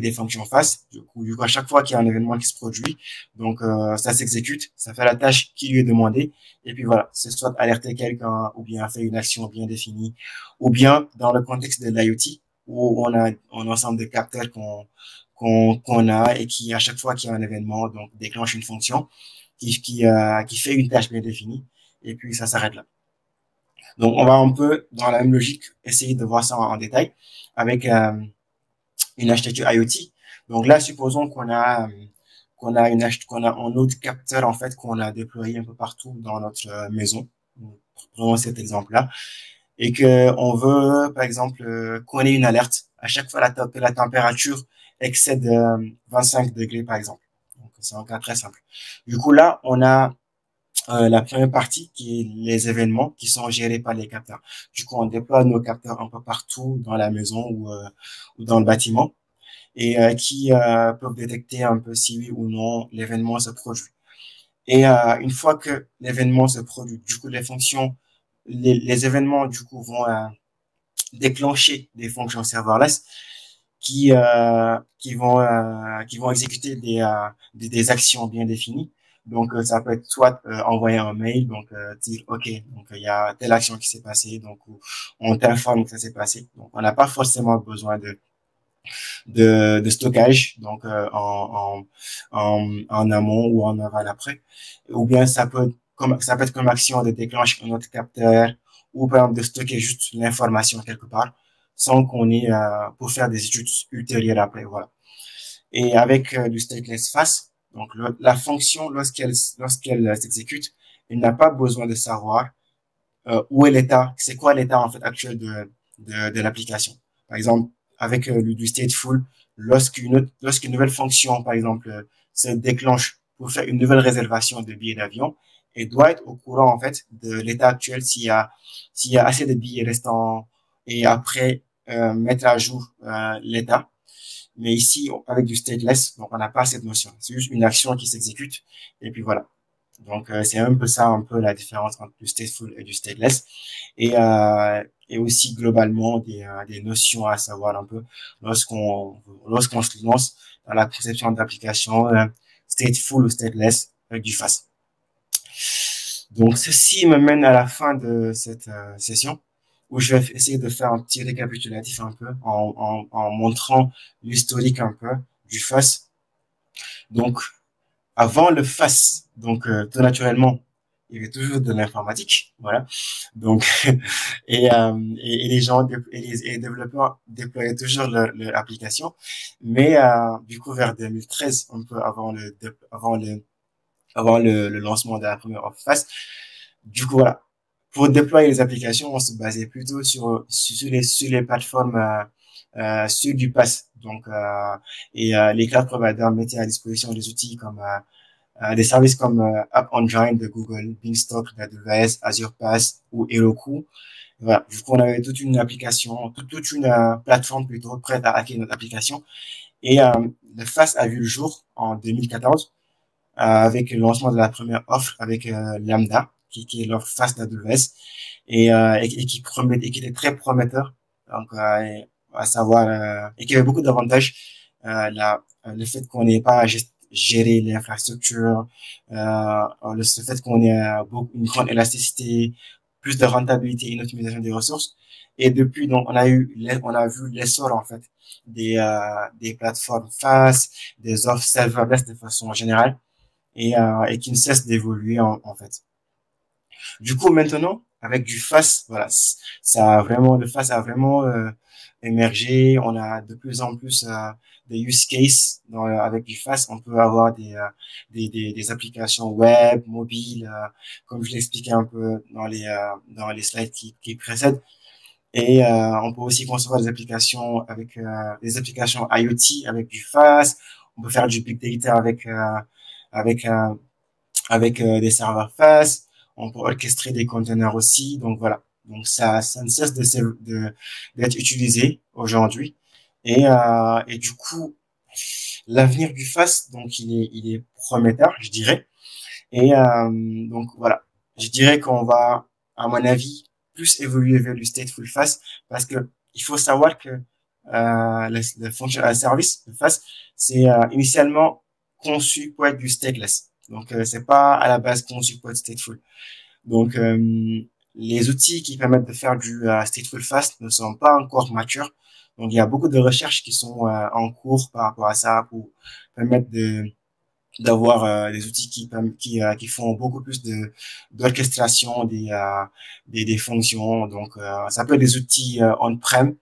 Speaker 2: des fonctions fast. Du coup, à chaque fois qu'il y a un événement qui se produit, donc ça s'exécute, ça fait la tâche qui lui est demandée, et puis voilà, c'est soit alerter quelqu'un, ou bien faire une action bien définie, ou bien dans le contexte de l'IoT, où on a un ensemble de capteurs qu'on a et qui, à chaque fois qu'il y a un événement, donc déclenche une fonction qui fait une tâche bien définie, et puis ça s'arrête là. Donc on va un peu, dans la même logique, essayer de voir ça en détail avec une architecture IoT. Donc là, supposons qu'on a un autre capteur en fait qu'on a déployé un peu partout dans notre maison. Prenons cet exemple-là. et que on veut, par exemple, qu'on ait une alerte à chaque fois que la température excède 25 degrés, par exemple. Donc, c'est un cas très simple. Du coup, là, on a la première partie qui est les événements qui sont gérés par les capteurs. Du coup, on déploie nos capteurs un peu partout dans la maison ou dans le bâtiment et qui peuvent détecter un peu si oui ou non l'événement se produit. Et une fois que l'événement se produit, du coup, les événements du coup vont déclencher des fonctions serverless qui vont exécuter des actions bien définies. Donc ça peut être soit envoyer un mail, donc dire ok, donc il y a telle action qui s'est passée, donc on t'informe que ça s'est passé. Donc on n'a pas forcément besoin de stockage, donc en amont ou en aval après. Ou bien ça peut être comme action de déclencher un autre capteur ou par exemple de stocker juste l'information quelque part sans qu'on ait pour faire des études ultérieures après, voilà. Et avec du stateless fast, donc la fonction lorsqu'elle s'exécute, elle n'a pas besoin de savoir où est l'état, c'est quoi l'état en fait actuel de l'application. Par exemple, avec du stateful, lorsqu'une nouvelle fonction, par exemple, se déclenche pour faire une nouvelle réservation de billets d'avion, elle doit être au courant en fait de l'état actuel s'il y a assez de billets restants et après mettre à jour l'état. Mais ici, avec du stateless, donc on n'a pas cette notion. C'est juste une action qui s'exécute et puis voilà. Donc c'est un peu ça, un peu la différence entre du stateful et du stateless, et aussi globalement des notions à savoir un peu lorsqu'on se lance dans la conception d'applications stateful ou stateless avec du fast. Donc ceci me mène à la fin de cette session où je vais essayer de faire un petit récapitulatif un peu en montrant l'historique un peu du fast. Donc avant le FAS, donc tout naturellement, il y avait toujours de l'informatique, voilà. Donc et les gens et les développeurs déployaient toujours leur application, mais du coup vers 2013, un peu avant le lancement de la première FAS, du coup voilà, pour déployer les applications, on se basait plutôt sur les plateformes sur du PaaS. Donc les cloud providers mettaient à disposition des outils comme des services comme App Engine de Google, Beanstalk d'AWS, Azure Pass ou Heroku. Voilà. Du coup, on avait toute une application, toute une plateforme plutôt prête à hacker notre application. Et le FAS a vu le jour en 2014 avec le lancement de la première offre avec Lambda, qui est l'offre FAS d'AWS et qui était très prometteur. Donc, à savoir et qui avait beaucoup d'avantages. Le fait qu'on n'ait pas à gérer l'infrastructure, le fait qu'on ait une grande élasticité, plus de rentabilité et une optimisation des ressources. Et depuis, donc, on a vu l'essor, en fait, des plateformes FaaS, des offres serverless de façon générale et qui ne cessent d'évoluer, en fait. Du coup, maintenant, avec du FaaS, voilà, le FaaS a vraiment émergé. On a de plus en plus des use cases avec du FaaS. On peut avoir des applications web, mobiles, comme je l'expliquais un peu dans les slides qui précèdent. Et on peut aussi concevoir des applications avec des applications IoT avec du FaaS. On peut faire du big data avec des serveurs FaaS. On peut orchestrer des conteneurs aussi. Donc voilà. Donc ça ne cesse d'être utilisé aujourd'hui. Et du coup, l'avenir du FaaS, donc il est prometteur, je dirais. Et donc voilà, je dirais qu'on va, à mon avis, plus évoluer vers du stateful FaaS parce que il faut savoir que le functional service, le FaaS, c'est initialement conçu pour être du stateless. Donc c'est pas à la base conçu pour être stateful. Donc les outils qui permettent de faire du stateful fast ne sont pas encore matures. Donc il y a beaucoup de recherches qui sont en cours par rapport à ça pour permettre d'avoir des outils qui font beaucoup plus d'orchestration des fonctions. Donc ça peut être des outils on-prem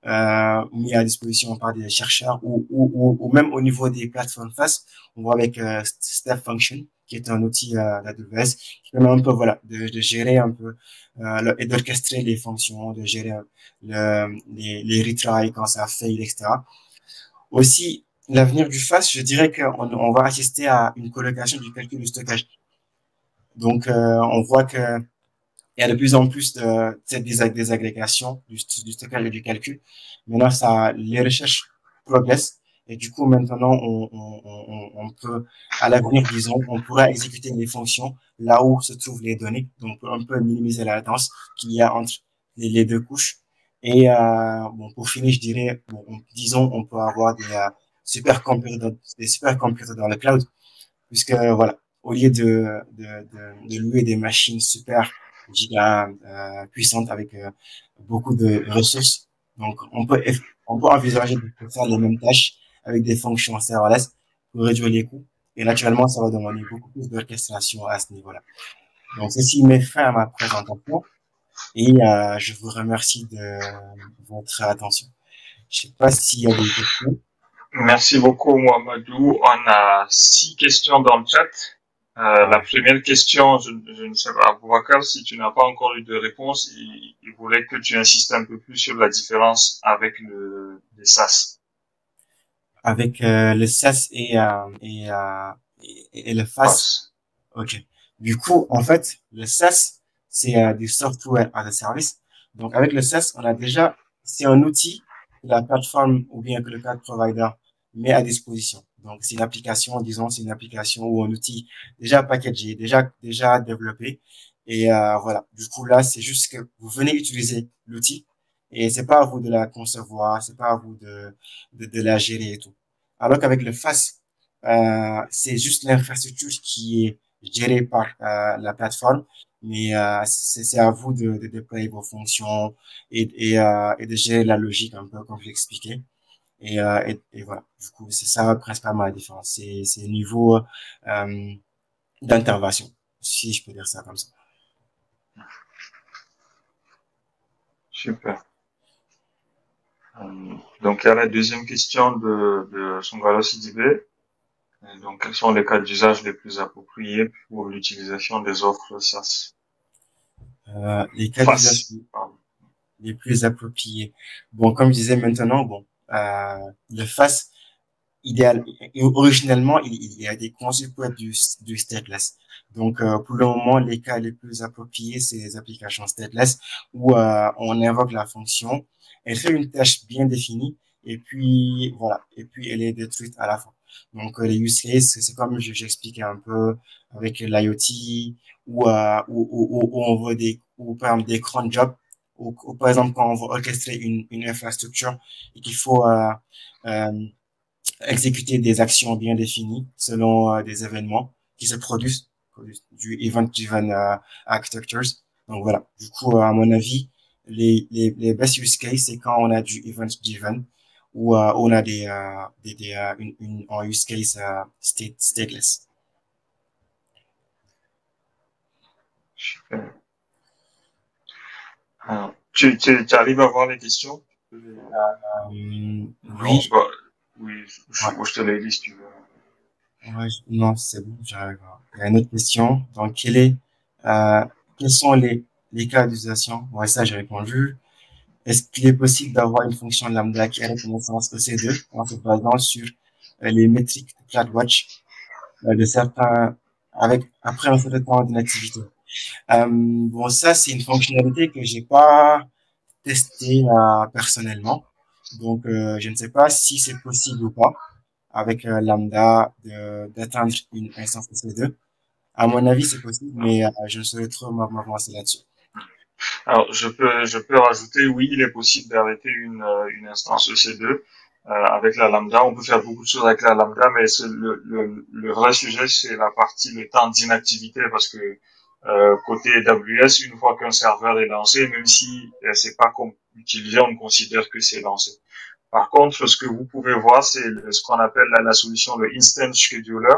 Speaker 2: mis à disposition par des chercheurs ou même au niveau des plateformes FAS, on voit avec Step Function, qui est un outil d'AWS, qui permet un peu, voilà, de gérer un peu et d'orchestrer les fonctions, de gérer les retries quand ça fail, etc. Aussi, l'avenir du FAS, je dirais qu'on va assister à une colocation du calcul du stockage. Donc, on voit que il y a de plus en plus des agrégations du stockage et du calcul. Maintenant, les recherches progressent et du coup, maintenant, on peut, à l'avenir, disons, on pourra exécuter les fonctions là où se trouvent les données. Donc, on peut minimiser la latence qu'il y a entre les deux couches. Et bon, pour finir, je dirais, bon, disons, on peut avoir des supercomputers dans le cloud, puisque voilà, au lieu de louer des machines super giga puissantes avec beaucoup de ressources, donc on peut envisager de faire les mêmes tâches avec des fonctions serverless pour réduire les coûts. Et naturellement, ça va demander beaucoup plus d'orchestration à ce niveau-là. Donc, ceci met fin à ma présentation et je vous remercie de votre attention. Je sais pas s'il y a des questions.
Speaker 1: Merci beaucoup, Mohamedou. On a 6 questions dans le chat. La
Speaker 2: Ouais.
Speaker 1: première question, je ne sais pas, Boubacar, si tu n'as pas encore eu de réponse, il voulait que tu insistes un peu plus sur la différence avec les SAS.
Speaker 2: Avec le SAS et le FAS.
Speaker 1: FAS.
Speaker 2: Ok. Du coup, en fait, le SAS, c'est du software as a service. Donc, avec le SAS, c'est un outil que la plateforme ou bien que le cloud provider met à disposition. Donc, c'est une application, disons, c'est une application ou un outil déjà packagé, déjà développé. Et voilà. Du coup, là, c'est juste que vous venez utiliser l'outil et c'est pas à vous de la concevoir, c'est pas à vous de la gérer et tout. Alors qu'avec le FAS, c'est juste l'infrastructure qui est gérée par la plateforme, mais c'est à vous de déployer vos fonctions et de gérer la logique un peu comme je l'expliquais. Et voilà. Du coup, c'est ça principalement la différence. C'est le niveau d'intervention, si je peux dire ça comme ça.
Speaker 1: Super. Donc, il y a la deuxième question de Songalo Sidibé. Donc, quels sont les cas d'usage les plus appropriés pour l'utilisation des offres SAS?
Speaker 2: Les cas d'usage
Speaker 1: FAS. Pardon.
Speaker 2: les plus appropriés. Bon, comme je disais maintenant, bon, le FAS idéal, originellement, il a été conçu pour être du stateless. Donc, pour le moment, les cas les plus appropriés, c'est les applications stateless où on invoque la fonction, elle fait une tâche bien définie et puis voilà, et puis elle est détruite à la fin. Donc, les use cases, c'est comme j'expliquais un peu avec l'IoT où on veut ou par exemple des cron jobs ou par exemple quand on veut orchestrer une infrastructure et qu'il faut euh, exécuter des actions bien définies selon des événements qui se produisent, du event-driven architectures. Donc voilà. Du coup, à mon avis, les best use cases, c'est quand on a du event-driven ou on a un use case stateless.
Speaker 1: Super. Alors, tu arrives à voir les questions? Non,
Speaker 2: Oui,
Speaker 1: bah, oui,
Speaker 2: ouais,
Speaker 1: je te les lis si tu veux.
Speaker 2: ouais, non, c'est bon, j'arrive. Il y a une autre question. Donc, quels sont les cas d'utilisation? Ouais, ça, j'ai répondu. Est-ce qu'il est possible d'avoir une fonction lambda qui a reconnaissance EC2 en se basant sur les métriques de CloudWatch de certains après un certain temps d'inactivité? Bon, ça, c'est une fonctionnalité que j'ai pas testée personnellement. Donc, je ne sais pas si c'est possible ou pas avec lambda d'atteindre une instance EC2. À mon avis, c'est possible, mais je ne saurais trop m'avancer là-dessus.
Speaker 1: Alors, je peux rajouter, oui, il est possible d'arrêter une instance EC2 avec la lambda. On peut faire beaucoup de choses avec la lambda, mais le vrai sujet, c'est la partie, le temps d'inactivité, parce que côté AWS, une fois qu'un serveur est lancé, même si c'est pas utilisé, on considère que c'est lancé. Par contre, ce que vous pouvez voir, c'est ce qu'on appelle la solution le Instant Scheduler,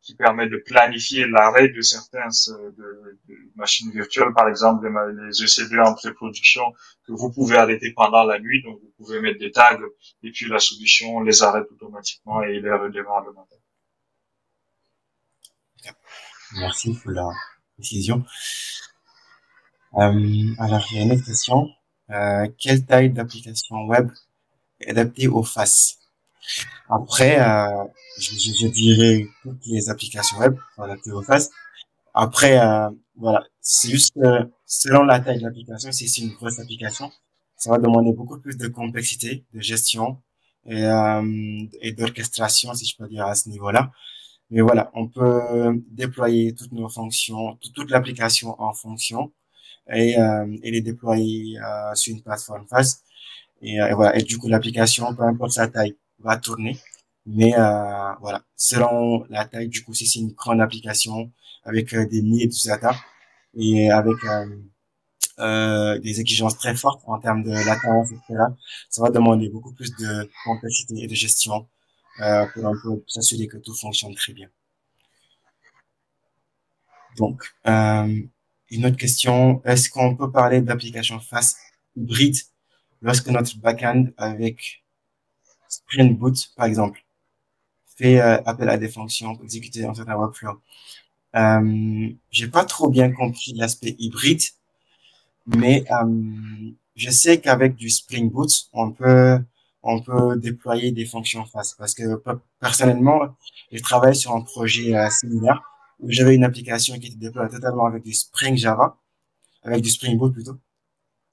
Speaker 1: qui permet de planifier l'arrêt de certaines de machines virtuelles, par exemple les EC2 en pré-production que vous pouvez arrêter pendant la nuit. Donc vous pouvez mettre des tags et puis la solution les arrête automatiquement et les redémarre le matin.
Speaker 2: Merci pour la précision. Alors, il y a une autre question. Quelle taille d'application web est adaptée aux faces? Après, je dirais toutes les applications web sont adaptées aux faces. Après, voilà, c'est juste que selon la taille de l'application, si c'est une grosse application, ça va demander beaucoup plus de complexité, de gestion et d'orchestration, si je peux dire à ce niveau-là. Mais voilà, on peut déployer toutes nos fonctions, toute l'application en fonction et les déployer sur une plateforme face. Et voilà, et du coup, l'application, peu importe sa taille, va tourner. Mais voilà, selon la taille, du coup, si c'est une grande application avec des milliers d'utilisateurs et avec des exigences très fortes en termes de latence, etc., ça va demander beaucoup plus de complexité et de gestion pour un peu s'assurer que tout fonctionne très bien. Donc, une autre question, est-ce qu'on peut parler d'application face hybride lorsque notre backend avec Spring Boot, par exemple, fait appel à des fonctions pour exécuter un certain workflow? J'ai pas trop bien compris l'aspect hybride, mais je sais qu'avec du Spring Boot, on peut déployer des fonctions face. Parce que personnellement, je travaille sur un projet similaire où j'avais une application qui était déployée totalement avec du Spring Java, avec du Spring Boot plutôt,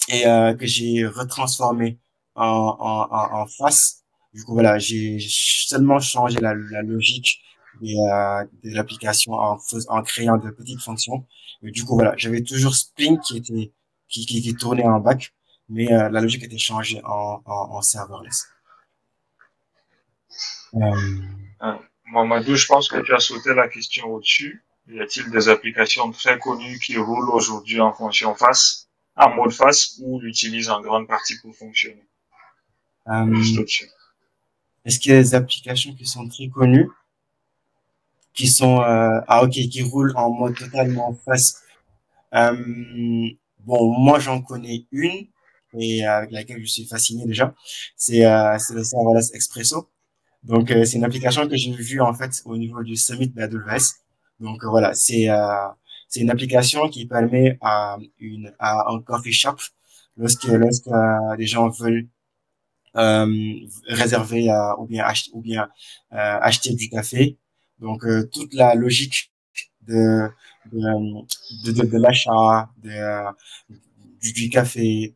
Speaker 2: et que j'ai retransformé en face. Du coup, voilà, j'ai seulement changé la logique de l'application en créant de petites fonctions. Et du coup, voilà, j'avais toujours Spring qui tournait en back, mais la logique était changée en serverless. Euh,
Speaker 1: Mamadou, je pense que tu as sauté la question au-dessus. Y a-t-il des applications très connues qui roulent aujourd'hui en fonction face, en mode face, ou l'utilisent en grande partie pour fonctionner? Juste
Speaker 2: euh,
Speaker 1: au-dessus.
Speaker 2: est-ce qu'il y a des applications qui sont très connues, qui sont ok, qui roulent en mode totalement face? Euh, bon, moi j'en connais une et avec laquelle je suis fasciné déjà. C'est le serverless Expresso. Donc c'est une application que j'ai vue en fait au niveau du summit d'AWS. Donc voilà, c'est une application qui permet à un coffee shop lorsque les gens veulent réserver acheter du café. Donc toute la logique de de l'achat du café,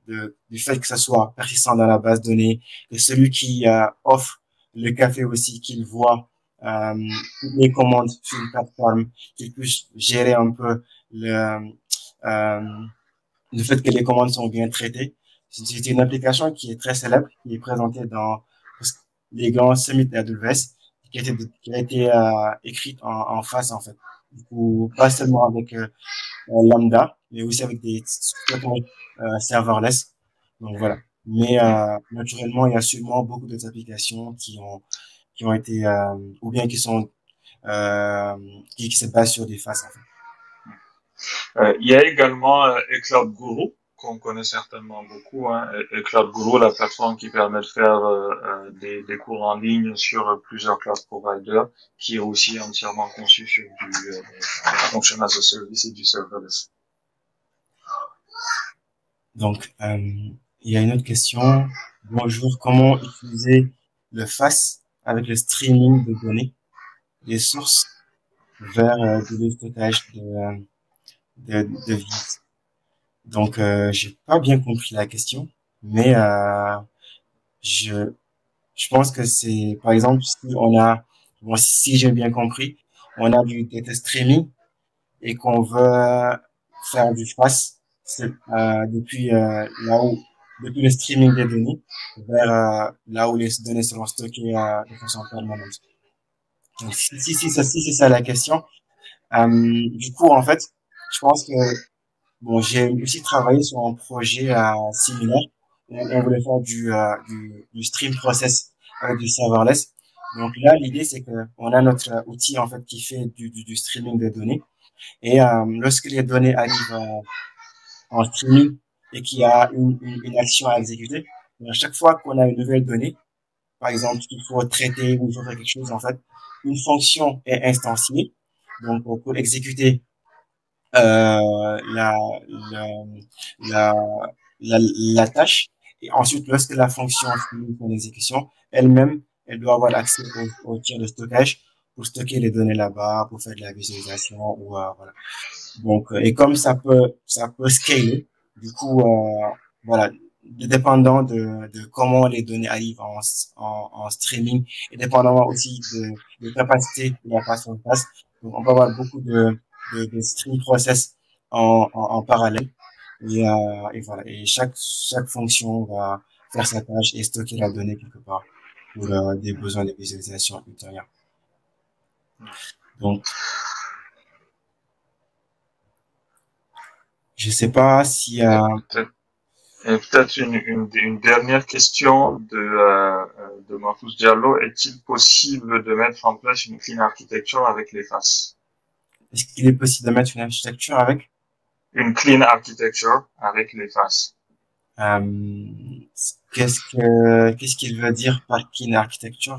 Speaker 2: du fait que ça soit persistant dans la base de données, que celui qui offre le café aussi, qu'il voit toutes les commandes sur une plateforme, qu'il puisse gérer un peu euh, le fait que les commandes sont bien traitées. C'est une application qui est très célèbre, qui est présentée dans les grands summits d'AWS, qui a été écrite en face, en fait. Du coup, pas seulement avec Lambda, mais aussi avec des stockages serverless. Donc voilà. Mais naturellement, il y a sûrement beaucoup d'autres applications qui ont été ou bien euh, qui se basent sur des faces en fait.
Speaker 1: Il y a également eCloud Guru, qu'on connaît certainement beaucoup. Hein. eCloud Guru, la plateforme qui permet de faire des cours en ligne sur plusieurs cloud providers, qui est aussi entièrement conçu sur du Function as a Service et du serverless.
Speaker 2: Donc il y a une autre question. Bonjour, comment utiliser le FAS avec le streaming de données des sources vers du stockage de vide? Donc j'ai pas bien compris la question, mais je je pense que c'est, par exemple, si on a, bon, si j'ai bien compris, on a du data streaming et qu'on veut faire du fast depuis le streaming des données vers là où les données seront stockées de façon permanente. Donc, si c'est ça la question. Du coup, en fait, je pense que bon, j'ai aussi travaillé sur un projet similaire. On voulait faire du stream process avec du serverless. Donc là, l'idée, c'est que on a notre outil en fait qui fait du streaming de données. Et lorsque les données arrivent en streaming et qu'il y a une action à exécuter, à chaque fois qu'on a une nouvelle donnée, par exemple, qu'il faut traiter ou il faut faire quelque chose, en fait, une fonction est instanciée. Donc, pour exécuter la, la, la, la tâche. Et ensuite, lorsque la fonction finit son exécution, elle-même, elle doit avoir accès au tiers de stockage pour stocker les données là-bas, pour faire de la visualisation ou voilà. Donc, et comme ça peut scaler, du coup, voilà, dépendant de comment les données arrivent en streaming et dépendamment aussi de capacité de la face en face. Donc, on peut avoir beaucoup de stream process en parallèle. Et voilà. Et chaque fonction va faire sa tâche et stocker la donnée quelque part pour des besoins de visualisation ultérieure. Donc, je sais pas si,
Speaker 1: Et peut-être et peut-être une dernière question de Mahfouz Diallo. Est-il possible de mettre en place une clean architecture avec les faces?
Speaker 2: est-ce qu'il est possible de mettre une architecture avec?
Speaker 1: Une clean architecture avec les faces.
Speaker 2: Euh, qu'est-ce qu'il veut dire par clean architecture?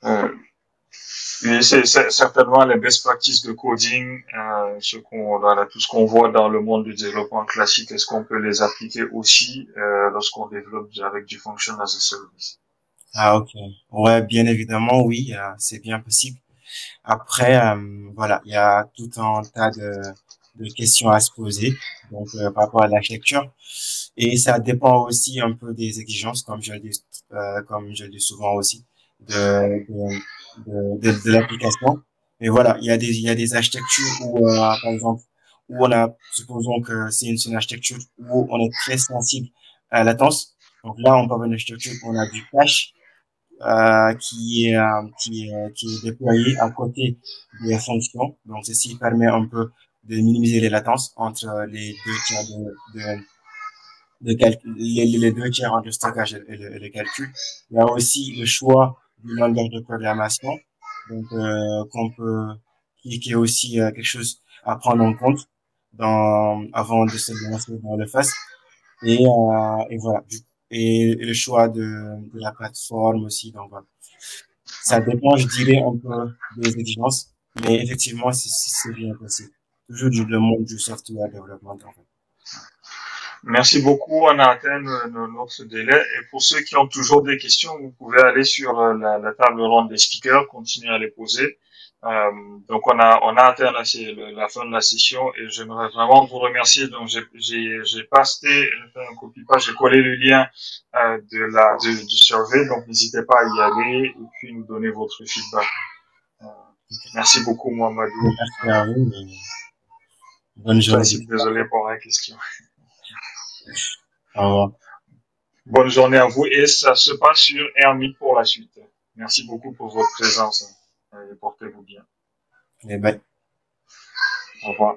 Speaker 1: Euh, Oui, c'est certainement les best practices de coding, voilà, tout ce qu'on voit dans le monde du développement classique. Est-ce qu'on peut les appliquer aussi lorsqu'on développe avec du function as a service?
Speaker 2: Ah, ok. Ouais, bien évidemment, oui, c'est bien possible. Après, voilà, il y a tout un tas de questions à se poser, donc par rapport à l'architecture. Et ça dépend aussi un peu des exigences, comme je le dis souvent aussi, de l'application. Mais voilà, il y a des architectures où, par exemple, où on a, supposons que c'est une architecture où on est très sensible à la latence. Donc là, on peut avoir une architecture où on a du cache, qui est déployé à côté des fonctions. Donc, ceci permet un peu de minimiser les latences entre les deux tiers les deux tiers entre le stockage et le calcul. Il y a aussi le choix du langage de programmation, donc qui est aussi quelque chose à prendre en compte avant de se lancer dans le FAST. Et voilà. Et le choix de la plateforme aussi. Donc voilà. Ça dépend, je dirais, un peu des exigences, mais effectivement, c'est bien possible. Toujours le monde du software development, en fait.
Speaker 1: Merci beaucoup. On a atteint notre délai. Et pour ceux qui ont toujours des questions, vous pouvez aller sur la table ronde des speakers, continuer à les poser. Euh, donc on a atteint la fin de la session et j'aimerais vraiment vous remercier. Donc j'ai pasté, j'ai fait un copie-paste, j'ai collé le lien du survey. Donc n'hésitez pas à y aller et puis nous donner votre feedback. Euh, merci beaucoup Mohamedou.
Speaker 2: Merci à vous et bonne
Speaker 1: Je
Speaker 2: journée.
Speaker 1: suis désolé pour la question.
Speaker 2: Au revoir.
Speaker 1: Bonne journée à vous et ça se passe sur Airmeet pour la suite. Merci beaucoup pour votre présence et portez-vous bien.
Speaker 2: Et bye.
Speaker 1: Au revoir.